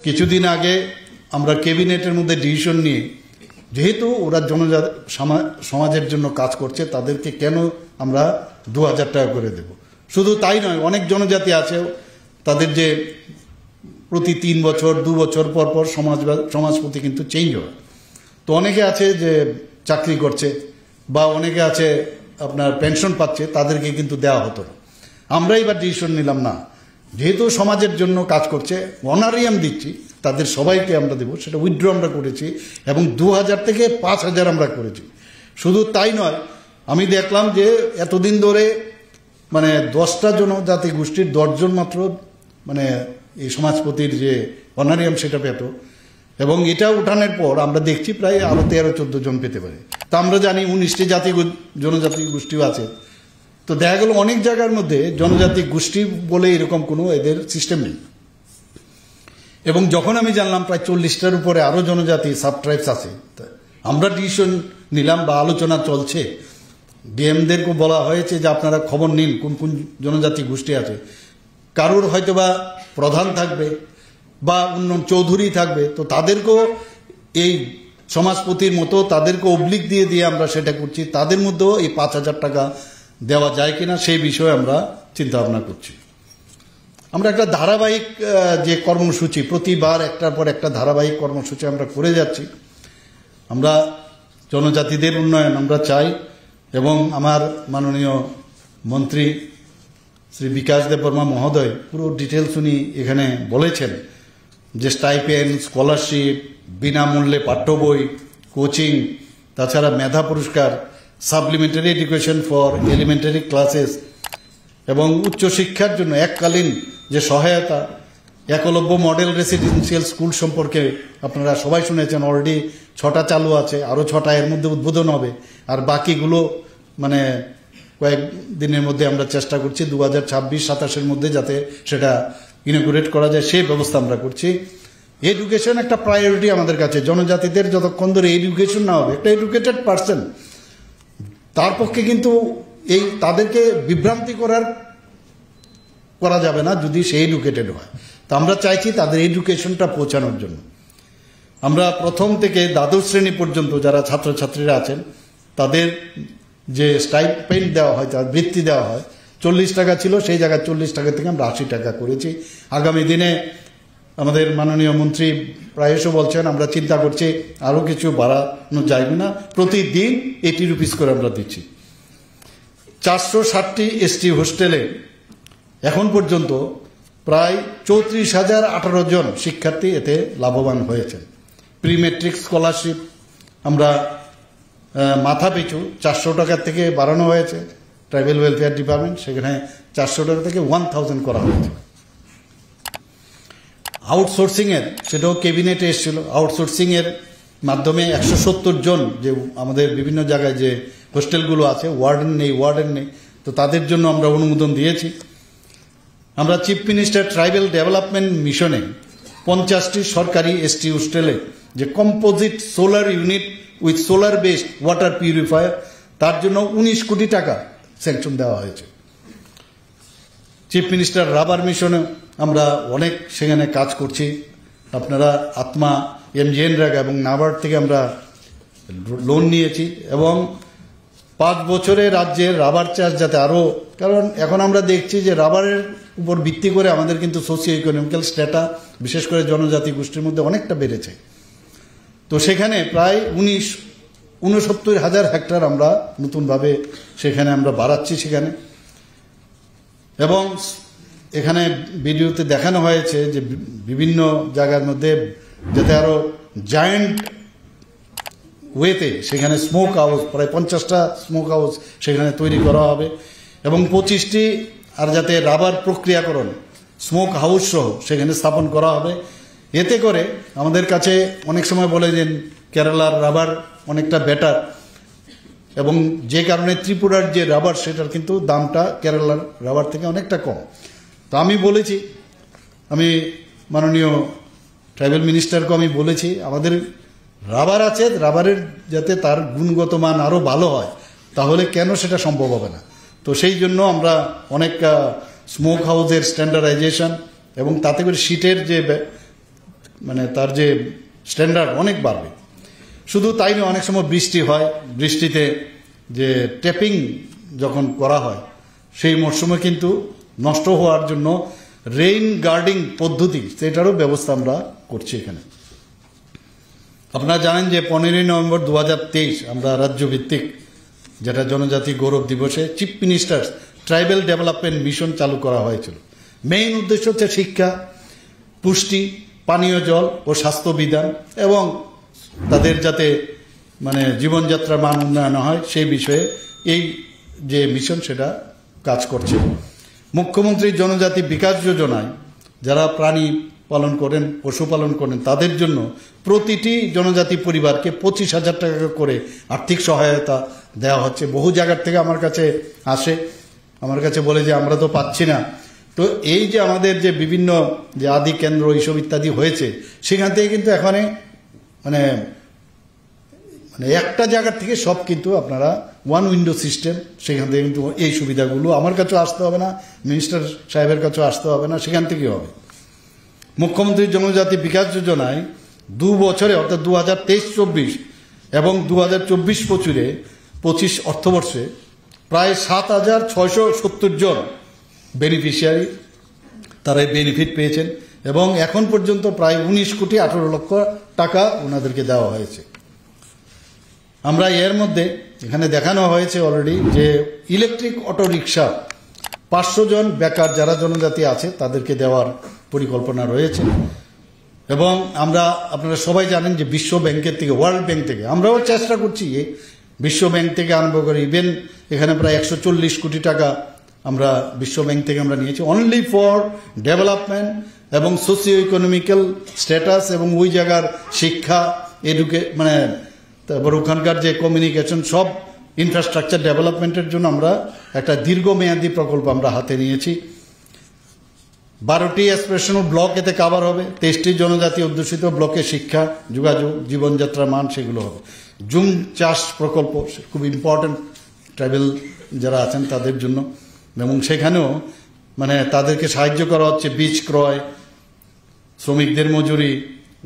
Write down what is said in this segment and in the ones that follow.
কিছুদিন আগে আমরা ক্যাবিনেটের মধ্যে ডিসিশন নিয়ে যেহেতু ওরা সমাজের জন্য কাজ করছে তাদেরকে কেন আমরা 2000 টাকা করে দেব। শুধু তাই নয়, অনেক জনজাতি আছে তাদের যে প্রতি 3 বছর 2 বছর পর পর সমাজপতি কিন্তু চেঞ্জ হয়। তো অনেকে আছে যে চাকরি করছে বা অনেকে আছে আপনার পেনশন পাচ্ছে, তাদেরকে কিন্তু দেওয়া হতো না। আমরা এবার ডিসিশন নিলাম না, যেহেতু সমাজের জন্য কাজ করছে অনারিয়াম দিচ্ছি তাদের সবাইকে আমরা দেব, সেটা উইথড্র আমরা করেছি এবং 2000 থেকে 5000 আমরা করেছি। শুধু তাই নয়, আমি দেখলাম যে এতদিন ধরে মানে 10টা জনজাতি গোষ্ঠীর 10 জন মাত্র মানে এই সমাজপতির যে অনারিয়াম সেটা পেত, এবং এটা উঠানোর পর আমরা দেখছি প্রায় আরো 13-14 জন পেতে পারে। তা আমরা জানি 19টি জনজাতি গোষ্ঠীও আছে। তো দেখা গেল অনেক জায়গার মধ্যে জনজাতি গোষ্ঠী বলে এরকম কোনো এদের সিস্টেম নেই। এবং যখন আমি জানলাম প্রায় 40টার উপরে আরো জনজাতি সাব ট্রাইবস আছে, আমরা ডিসিশন নিলাম বা আলোচনা চলছে, ডিএমদেরকে বলা হয়েছে যে আপনারা খবর নিন কোন কোন জনজাতি গোষ্ঠী আছে। কারোর হয়তোবা প্রধান থাকবে বা অন্য চৌধুরী থাকবে, তো তাদেরকেও এই সমাজপতির মতো তাদেরকে অবলিক দিয়ে দিয়ে আমরা সেটা করছি। তাদের মধ্যেও এই 5000 টাকা দেওয়া যায় কিনা সেই বিষয়ে আমরা চিন্তা ভাবনা করছি। আমরা একটা ধারাবাহিক যে কর্মসূচি, প্রতিবার একটার পর একটা ধারাবাহিক কর্মসূচি আমরা করে যাচ্ছি। আমরা জনজাতিদের উন্নয়ন আমরা চাই, এবং আমার মাননীয় মন্ত্রী শ্রী বিকাশ দেববর্মা মহোদয় পুরো ডিটেলস উনি এখানে বলেছেন যে স্টাইপেন্ড, স্কলারশিপ, বিনামূল্যে পাঠ্য বই, কোচিং, তাছাড়া মেধা পুরস্কার, supplementary education for elementary classes এবং উচ্চশিক্ষার জন্য এককালীন যে সহায়তা, একলব্য মডেল রেসিডেন্সিয়াল স্কুল সম্পর্কে আপনারা সবাই শুনেছেন। অলরেডি 6টা চালু আছে, আরও 6টা এর মধ্যে উদ্বোধন হবে, আর বাকিগুলো মানে কয়েকদিনের মধ্যে আমরা চেষ্টা করছি 2026-27-এর মধ্যে যাতে সেটা ইনগুরেট করা যায় সেই ব্যবস্থা আমরা করছি। এডুকেশন একটা প্রায়োরিটি আমাদের কাছে। জনজাতিদের যতক্ষণ ধরে এডুকেশন না হবে, একটা এডুকেটেড পার্সন, তার পক্ষে কিন্তু এই তাদেরকে বিভ্রান্তি করা যাবে না যদি সে এডুকেটেড হয়। তো আমরা চাইছি তাদের এডুকেশনটা পৌঁছানোর জন্য আমরা প্রথম থেকে দ্বাদশ শ্রেণী পর্যন্ত যারা ছাত্রছাত্রীরা আছেন তাদের যে স্টাইপেন্ড দেওয়া হয়, তার বৃত্তি দেওয়া হয়, 40 টাকা ছিল, সেই জায়গায় 40 টাকা থেকে আমরা 80 টাকা করেছি। আগামী দিনে আমাদের মাননীয় মন্ত্রী প্রায়শ বলছেন আমরা চিন্তা করছি আরও কিছু বাড়ানো যায় না, প্রতিদিন 80 রুপিস করে আমরা দিচ্ছি। 460টি এসটি হোস্টেলে এখন পর্যন্ত প্রায় 34,018 জন শিক্ষার্থী এতে লাভবান হয়েছেন। প্রি মেট্রিক স্কলারশিপ আমরা মাথা পিছু 400 টাকা থেকে বাড়ানো হয়েছে। ট্রাইবাল ওয়েলফেয়ার ডিপার্টমেন্ট সেখানে 400 টাকা থেকে 1000 করা হয়েছে। আউটসোর্সিংয়ের সেটাও ক্যাবিনেটে এসেছিল। আউটসোর্সিংয়ের মাধ্যমে 170 জন যে আমাদের বিভিন্ন জায়গায় যে হোস্টেলগুলো আছে ওয়ার্ডেন নেই, তো তাদের জন্য আমরা অনুমোদন দিয়েছি। আমরা চিফ মিনিস্টার ট্রাইবাল ডেভেলপমেন্ট মিশনে 50টি সরকারি এসটি হোস্টেলে যে composite solar unit with solar based water purifier, তার জন্য 19 কোটি টাকা স্যাংশন দেওয়া হয়েছে। চিফ মিনিস্টার রাবার মিশনে আমরা অনেক সেখানে কাজ করছি। আপনারা আত্মা, MGNREGA এবং নাবার্ড থেকে আমরা লোন নিয়েছি, এবং 5 বছরে রাজ্যের রাবার চাষ যাতে আরও, কারণ এখন আমরা দেখছি যে রাবারের উপর ভিত্তি করে আমাদের কিন্তু সোশিও ইকোনমিক্যাল স্ট্যাটা বিশেষ করে জনজাতি গোষ্ঠীর মধ্যে অনেকটা বেড়েছে। তো সেখানে প্রায় 69,000 হেক্টর আমরা নতুনভাবে সেখানে আমরা বাড়াচ্ছি সেখানে। এবং এখানে ভিডিওতে দেখানো হয়েছে যে বিভিন্ন জায়গার মধ্যে যাতে আরও জায়েন্ট ওয়েতে সেখানে স্মোক হাউস, প্রায় 50টা স্মোক হাউস সেখানে তৈরি করা হবে, এবং 25টি আর যাতে রাবার প্রক্রিয়াকরণ স্মোক হাউস সহ সেখানে স্থাপন করা হবে। এতে করে আমাদের কাছে অনেক সময় বলে যে কেরালার রাবার অনেকটা বেটার, এবং যে কারণে ত্রিপুরার যে রাবার সেটার কিন্তু দামটা কেরালার রাবার থেকে অনেকটা কম। তো আমি বলেছি, আমি মাননীয় ট্রাইবাল মিনিস্টারকে আমি বলেছি আমাদের রাবার আছে, রাবারের যাতে তার গুণগত মান আরও ভালো হয়, তাহলে কেন সেটা সম্ভব হবে না। তো সেই জন্য আমরা অনেক স্মোক হাউসের স্ট্যান্ডার্ডাইজেশন এবং তাতে করে শীটের যে মানে তার যে স্ট্যান্ডার্ড অনেক বাড়বে। শুধু তাই নয়, অনেক সময় বৃষ্টি হয়, বৃষ্টিতে যে ট্যাপিং যখন করা হয় সেই মরশুমে কিন্তু নষ্ট হওয়ার জন্য রেইন গার্ডিং পদ্ধতি সেটারও ব্যবস্থা আমরা করছি এখানে। আপনারা জানেন যে 15ই নভেম্বর 2023 আমরা রাজ্যভিত্তিক যেটা জনজাতি গৌরব দিবসে chief minister tribal development mission চালু করা হয়েছিল। মেইন উদ্দেশ্য হচ্ছে শিক্ষা, পুষ্টি, পানীয় জল ও স্বাস্থ্য বিধান এবং তাদের যাতে মানে জীবনযাত্রার মান উন্নয়ন হয় সেই বিষয়ে এই যে মিশন সেটা কাজ করছে। মুখ্যমন্ত্রী জনজাতি বিকাশ যোজনায় যারা প্রাণী পালন করেন, পশুপালন করেন, তাদের জন্য প্রতিটি জনজাতি পরিবারকে 25,000 টাকা করে আর্থিক সহায়তা দেওয়া হচ্ছে। বহু জায়গার থেকে আমার কাছে আসে, আমার কাছে বলে যে আমরা তো পাচ্ছি না। তো এই যে আমাদের যে বিভিন্ন যে আদি কেন্দ্র এইসব ইত্যাদি হয়েছে, সেখান থেকে কিন্তু এখানে মানে একটা জায়গার থেকে সব কিন্তু আপনারা ওয়ান উইন্ডো সিস্টেম, সেখান থেকে কিন্তু এই সুবিধাগুলো আমার কাছেও আসতে হবে না, মিনিস্টার সাহেবের কাছেও আসতে হবে না, সেখান থেকেই হবে। মুখ্যমন্ত্রী জনজাতি বিকাশ যোজনায় 2 বছরে অর্থাৎ 2023-24 এবং 2024-25 অর্থবর্ষে প্রায় 7,670 জন বেনিফিশিয়ারি তারা বেনিফিট পেয়েছেন এবং এখন পর্যন্ত প্রায় 19,18,00,000 টাকা ওনাদেরকে দেওয়া হয়েছে। আমরা এর মধ্যে এখানে দেখানো হয়েছে অলরেডি যে ইলেকট্রিক অটো রিক্সা 500 জন বেকার যারা জনজাতি আছে তাদেরকে দেওয়ার পরিকল্পনা রয়েছে। এবং আমরা আপনারা সবাই জানেন যে বিশ্ব ব্যাংকের থেকে, ওয়ার্ল্ড ব্যাংক থেকে আমরাও চেষ্টা করছি, বিশ্ব ব্যাংক থেকে আরম্ভ করে ইভেন এখানে প্রায় 140 কোটি টাকা আমরা বিশ্ব ব্যাংক থেকে আমরা নিয়েছি অনলি ফর ডেভেলপমেন্ট এবং সোশিও ইকোনমিক্যাল স্ট্যাটাস এবং ওই জায়গার শিক্ষা, মানে তারপর ওখানকার যে কমিউনিকেশন সব ইনফ্রাস্ট্রাকচার ডেভেলপমেন্টের জন্য আমরা একটা দীর্ঘমেয়াদী প্রকল্প আমরা হাতে নিয়েছি। 12টি অ্যাসপিরেশনাল ব্লক এতে কাভার হবে, 23টি জনজাতি অধ্যুষিত ব্লকে শিক্ষা, যোগাযোগ, জীবনযাত্রার মান সেগুলো হবে। জুম চাষ প্রকল্প খুব ইম্পর্টেন্ট ট্রাইবেল যারা আছেন তাদের জন্য, এবং সেখানেও মানে তাদেরকে সাহায্য করা হচ্ছে বীজ ক্রয়, শ্রমিকদের মজুরি,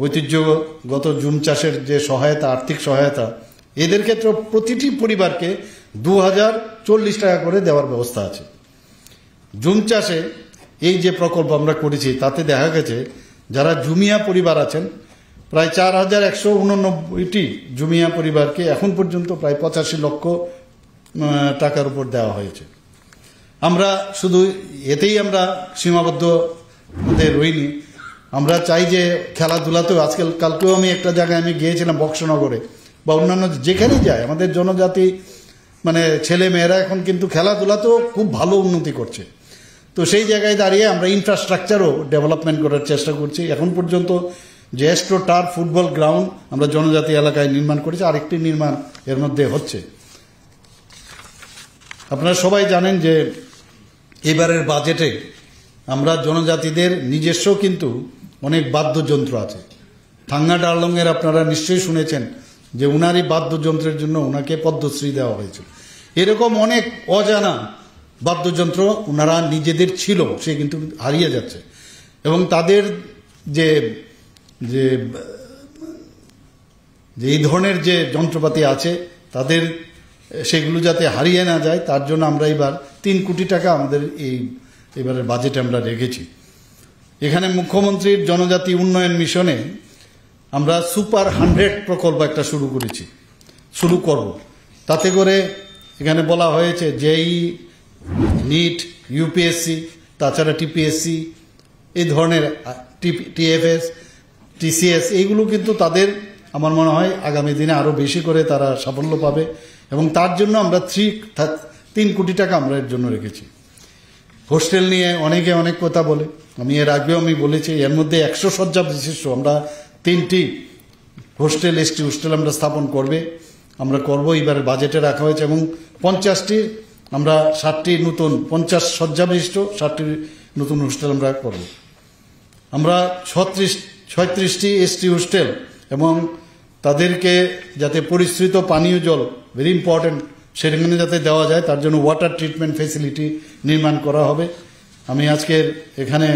ঐতিহ্যগত জুম চাষের যে সহায়তা, আর্থিক সহায়তা, এদের ক্ষেত্রে প্রতিটি পরিবারকে 2,040 টাকা করে দেওয়ার ব্যবস্থা আছে। জুম চাষে এই যে প্রকল্প আমরা করেছি তাতে দেখা গেছে যারা জুমিয়া পরিবার আছেন প্রায় 4,189টি জুমিয়া পরিবারকে এখন পর্যন্ত প্রায় 85 লক্ষ টাকার উপর দেওয়া হয়েছে। আমরা শুধু এতেই আমরা সীমাবদ্ধ হতে রইনি, আমরা চাই যে খেলাধুলাতেও কালকেও আমি একটা জায়গায় আমি গিয়েছিলাম বক্সনগরে বা অন্যান্য যেখানেই যায় আমাদের জনজাতি মানে ছেলে মেয়েরা এখন কিন্তু খেলাধুলাতেও খুব ভালো উন্নতি করছে। তো সেই জায়গায় দাঁড়িয়ে আমরা ইনফ্রাস্ট্রাকচারও ডেভেলপমেন্ট করার চেষ্টা করছি। এখন পর্যন্ত যে অ্যাস্ট্রো টার্ফ ফুটবল গ্রাউন্ড আমরা জনজাতি এলাকায় নির্মাণ করেছি, আরেকটি নির্মাণ এর মধ্যে হচ্ছে। আপনারা সবাই জানেন যে এবারের বাজেটে আমরা জনজাতিদের নিজস্ব কিন্তু অনেক বাদ্যযন্ত্র আছে। থাঙ্গা ডারলংয়ের আপনারা নিশ্চয়ই শুনেছেন যে উনারই বাদ্যযন্ত্রের জন্য ওনাকে পদ্মশ্রী দেওয়া হয়েছিল। এরকম অনেক অজানা বাদ্যযন্ত্র ওনারা নিজেদের ছিল, সে কিন্তু হারিয়ে যাচ্ছে। এবং তাদের যে যে এই ধরনের যে যন্ত্রপাতি আছে তাদের সেগুলো যাতে হারিয়ে না যায় তার জন্য আমরা এবার 3 কোটি টাকা আমাদের এবারের বাজেটে আমরা রেখেছি। এখানে মুখ্যমন্ত্রীর জনজাতি উন্নয়ন মিশনে আমরা সুপার 100 প্রকল্প একটা শুরু করব। তাতে করে এখানে বলা হয়েছে জেই, নিট, ইউপিএসসি, তাছাড়া টিপিএসসি, এই ধরনের টিএফএস, টিসিএস, এইগুলো কিন্তু তাদের আমার মনে হয় আগামী দিনে আরও বেশি করে তারা সাফল্য পাবে এবং তার জন্য আমরা 3 কোটি টাকা আমরা এর জন্য রেখেছি। হোস্টেল নিয়ে অনেকে অনেক কথা বলে, আমি এর আগেও আমি বলেছি এর মধ্যে 100 শয্যা বিশিষ্ট আমরা 3টি হোস্টেল, এসটি হোস্টেল আমরা স্থাপন আমরা করব এবারের বাজেটে রাখা হয়েছে এবং 50টি আমরা 60টি নতুন 50 শয্যা বিশিষ্ট 60টি নতুন হোস্টেল আমরা করব। আমরা 36টি এসটি হোস্টেল এবং তাদেরকে যাতে পরিশ্রিত পানীয় জল, ভেরি ইম্পর্টেন্ট, সেখানে যাতে দেওয়া যায় তার জন্য ওয়াটার ট্রিটমেন্ট ফেসিলিটি নির্মাণ করা হবে। আমি আজকের এখানে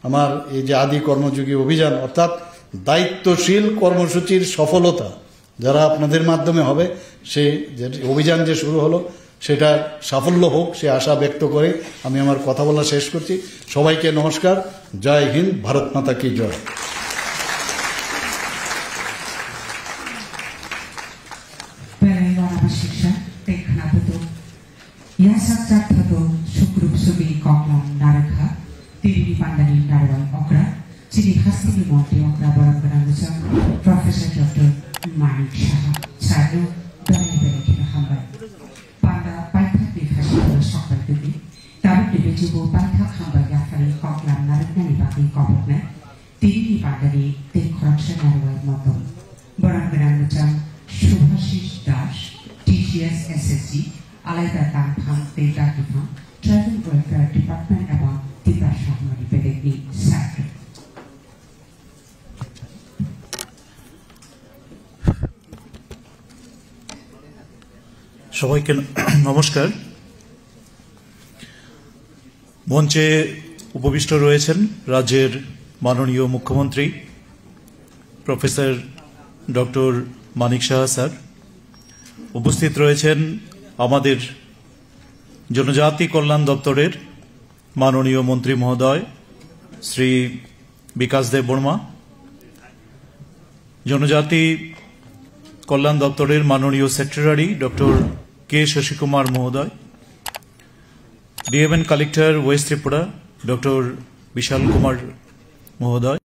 আমার এই যে আদি কর্মযোগী অভিযান অর্থাৎ দায়িত্বশীল কর্মসূচির সফলতা যারা আপনাদের মাধ্যমে হবে, সেই যে অভিযান যে শুরু হলো সেটা সাফল্য হোক সে আশা ব্যক্ত করে আমি আমার কথা বলা শেষ করছি। সবাইকে নমস্কার। জয় হিন্দ, ভারত মাতা কি জয়। Ciri khas ini monti okra barang barang besar Profesor Dr. Manik Shah Sadu dari kita hambai pada paithak di festival sokal ini tarik di bejubo paithak hambai gafari koklam narikna ni baki kopokna tiri pada di korupsi narwai motor barang barang besar Subhashish Das TGS SSG alai datang phang data kipang Travel Welfare Department about Tita Shahma di PDG Sector. সবাইকে নমস্কার। মঞ্চে উপবিষ্ট রয়েছেন রাজ্যের মাননীয় মুখ্যমন্ত্রী professor doctor Manik Saha sir. উপস্থিত রয়েছেন আমাদের জনজাতি কল্যাণ দপ্তরের মাননীয় মন্ত্রী মহোদয় শ্রী বিকাশ দেব বর্মা, জনজাতি কল্যাণ দপ্তরের মাননীয় secretary doctor K Shashi Kumar মহোদয়, DM and collector West Tripura doctor Bishal Kumar মহোদয়,